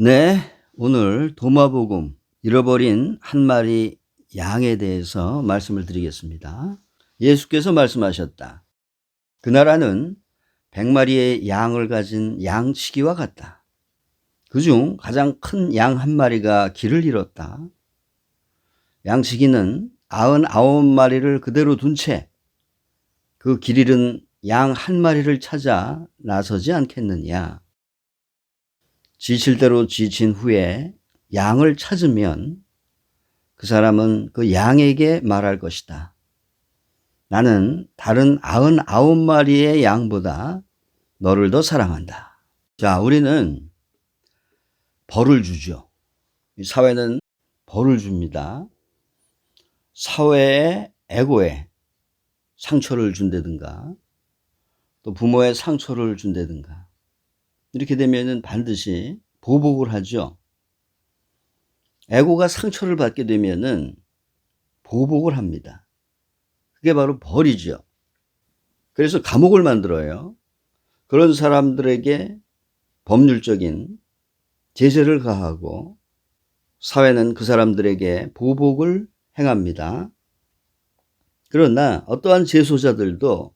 네, 오늘 도마복음 잃어버린 한 마리 양에 대해서 말씀을 드리겠습니다. 예수께서 말씀하셨다. 그 나라는 100마리의 양을 가진 양치기와 같다. 그중 가장 큰 양 한 마리가 길을 잃었다. 양치기는 99마리를 그대로 둔 채 그 길 잃은 양 한 마리를 찾아 나서지 않겠느냐. 지칠 대로 지친 후에 양을 찾으면 그 사람은 그 양에게 말할 것이다. 나는 다른 99마리의 양보다 너를 더 사랑한다. 자, 우리는 벌을 주죠. 사회는 벌을 줍니다. 사회의 에고에 상처를 준다든가 또 부모의 상처를 준다든가 이렇게 되면은 반드시 보복을 하죠. 에고가 상처를 받게 되면은 보복을 합니다. 그게 바로 벌이죠. 그래서 감옥을 만들어요. 그런 사람들에게 법률적인 제재를 가하고 사회는 그 사람들에게 보복을 행합니다. 그러나 어떠한 재소자들도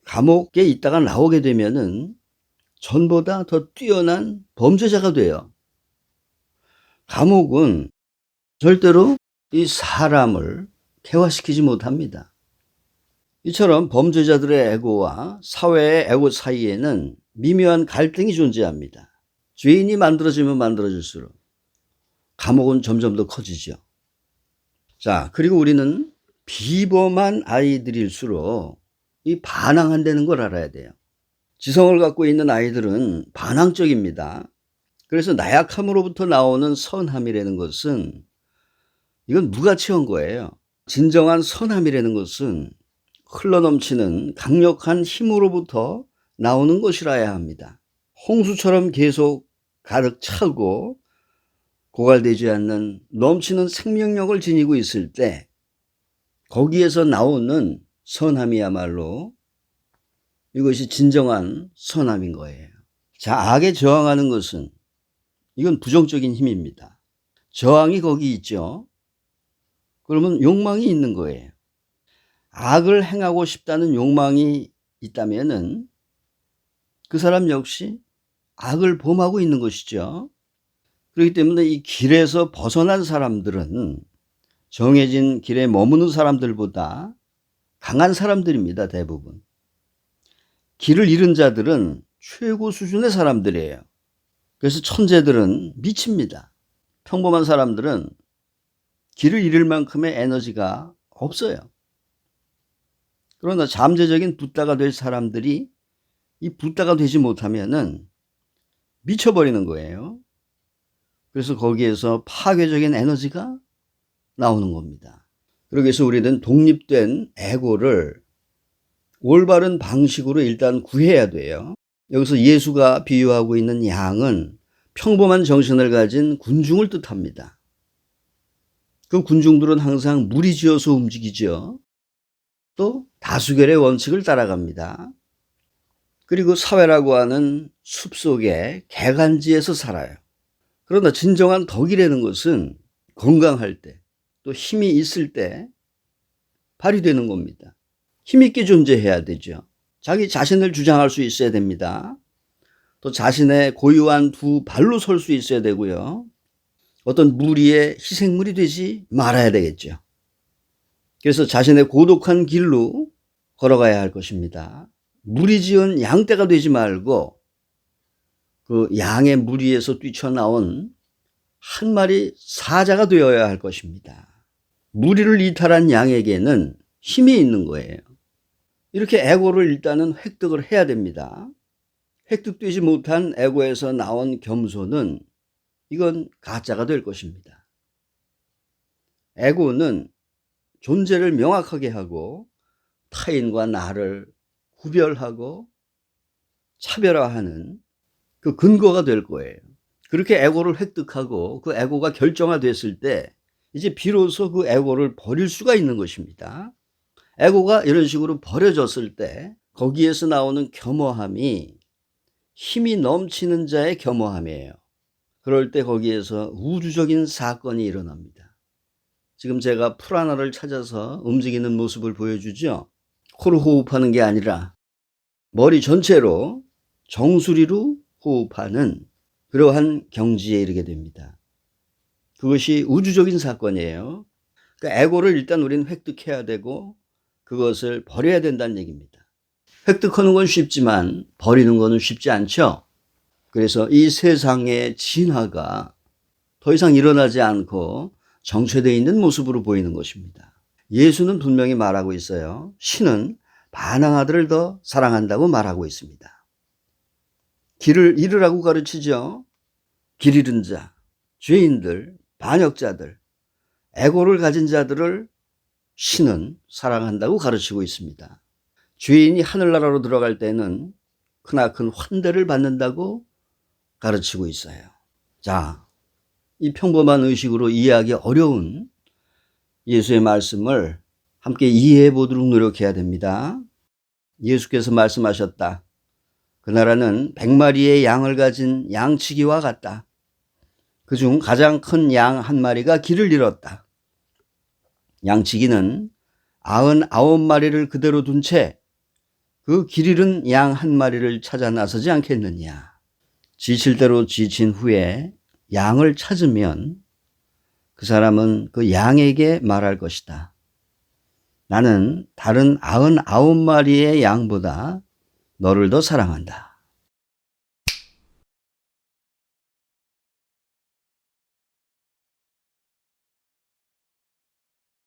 감옥에 있다가 나오게 되면은 전보다 더 뛰어난 범죄자가 돼요. 감옥은 절대로 이 사람을 개화시키지 못합니다. 이처럼 범죄자들의 에고와 사회의 에고 사이에는 미묘한 갈등이 존재합니다. 죄인이 만들어지면 만들어질수록 감옥은 점점 더 커지죠. 자, 그리고 우리는 비범한 아이들일수록 이 반항한다는 걸 알아야 돼요. 지성을 갖고 있는 아이들은 반항적입니다. 그래서 나약함으로부터 나오는 선함이라는 것은 이건 무가치한 거예요. 진정한 선함이라는 것은 흘러넘치는 강력한 힘으로부터 나오는 것이라야 합니다. 홍수처럼 계속 가득 차고 고갈되지 않는 넘치는 생명력을 지니고 있을 때 거기에서 나오는 선함이야말로 이것이 진정한 선함인 거예요. 자, 악에 저항하는 것은 이건 부정적인 힘입니다. 저항이 거기 있죠. 그러면 욕망이 있는 거예요. 악을 행하고 싶다는 욕망이 있다면은 그 사람 역시 악을 범하고 있는 것이죠. 그렇기 때문에 이 길에서 벗어난 사람들은 정해진 길에 머무는 사람들보다 강한 사람들입니다, 대부분. 길을 잃은 자들은 최고 수준의 사람들이에요. 그래서 천재들은 미칩니다. 평범한 사람들은 길을 잃을 만큼의 에너지가 없어요. 그러나 잠재적인 붓다가 될 사람들이 이 붓다가 되지 못하면은 미쳐버리는 거예요. 그래서 거기에서 파괴적인 에너지가 나오는 겁니다. 그래서 우리는 독립된 에고를 올바른 방식으로 일단 구해야 돼요. 여기서 예수가 비유하고 있는 양은 평범한 정신을 가진 군중을 뜻합니다. 그 군중들은 항상 무리지어서 움직이죠. 또 다수결의 원칙을 따라갑니다. 그리고 사회라고 하는 숲속의 개간지에서 살아요. 그러나 진정한 덕이라는 것은 건강할 때, 또 힘이 있을 때 발휘되는 겁니다. 힘있게 존재해야 되죠. 자기 자신을 주장할 수 있어야 됩니다. 또 자신의 고유한 두 발로 설 수 있어야 되고요. 어떤 무리의 희생물이 되지 말아야 되겠죠. 그래서 자신의 고독한 길로 걸어가야 할 것입니다. 무리지은 양떼가 되지 말고 그 양의 무리에서 뛰쳐나온 한 마리 사자가 되어야 할 것입니다. 무리를 이탈한 양에게는 힘이 있는 거예요. 이렇게 에고를 일단은 획득을 해야 됩니다. 획득되지 못한 에고에서 나온 겸손은 이건 가짜가 될 것입니다. 에고는 존재를 명확하게 하고 타인과 나를 구별하고 차별화하는 그 근거가 될 거예요. 그렇게 에고를 획득하고 그 에고가 결정화됐을 때 이제 비로소 그 에고를 버릴 수가 있는 것입니다. 에고가 이런 식으로 버려졌을 때 거기에서 나오는 겸허함이 힘이 넘치는 자의 겸허함이에요. 그럴 때 거기에서 우주적인 사건이 일어납니다. 지금 제가 풀 하나를 찾아서 움직이는 모습을 보여주죠. 코로 호흡하는 게 아니라 머리 전체로 정수리로 호흡하는 그러한 경지에 이르게 됩니다. 그것이 우주적인 사건이에요. 그러니까 에고를 일단 우리는 획득해야 되고 그것을 버려야 된다는 얘기입니다. 획득하는 건 쉽지만 버리는 거는 쉽지 않죠. 그래서 이 세상의 진화가 더 이상 일어나지 않고 정체되어 있는 모습으로 보이는 것입니다. 예수는 분명히 말하고 있어요. 신은 반항아들을 더 사랑한다고 말하고 있습니다. 길을 잃으라고 가르치죠. 길 잃은 자, 죄인들, 반역자들, 애고를 가진 자들을 신은 사랑한다고 가르치고 있습니다. 죄인이 하늘나라로 들어갈 때는 크나큰 환대를 받는다고 가르치고 있어요. 자, 이 평범한 의식으로 이해하기 어려운 예수의 말씀을 함께 이해해 보도록 노력해야 됩니다. 예수께서 말씀하셨다. 그 나라는 100마리의 양을 가진 양치기와 같다. 그중 가장 큰 양 한 마리가 길을 잃었다. 양치기는 99마리를 그대로 둔 채 그 길 잃은 양 한 마리를 찾아 나서지 않겠느냐. 지칠 대로 지친 후에 양을 찾으면 그 사람은 그 양에게 말할 것이다. 나는 다른 99마리의 양보다 너를 더 사랑한다.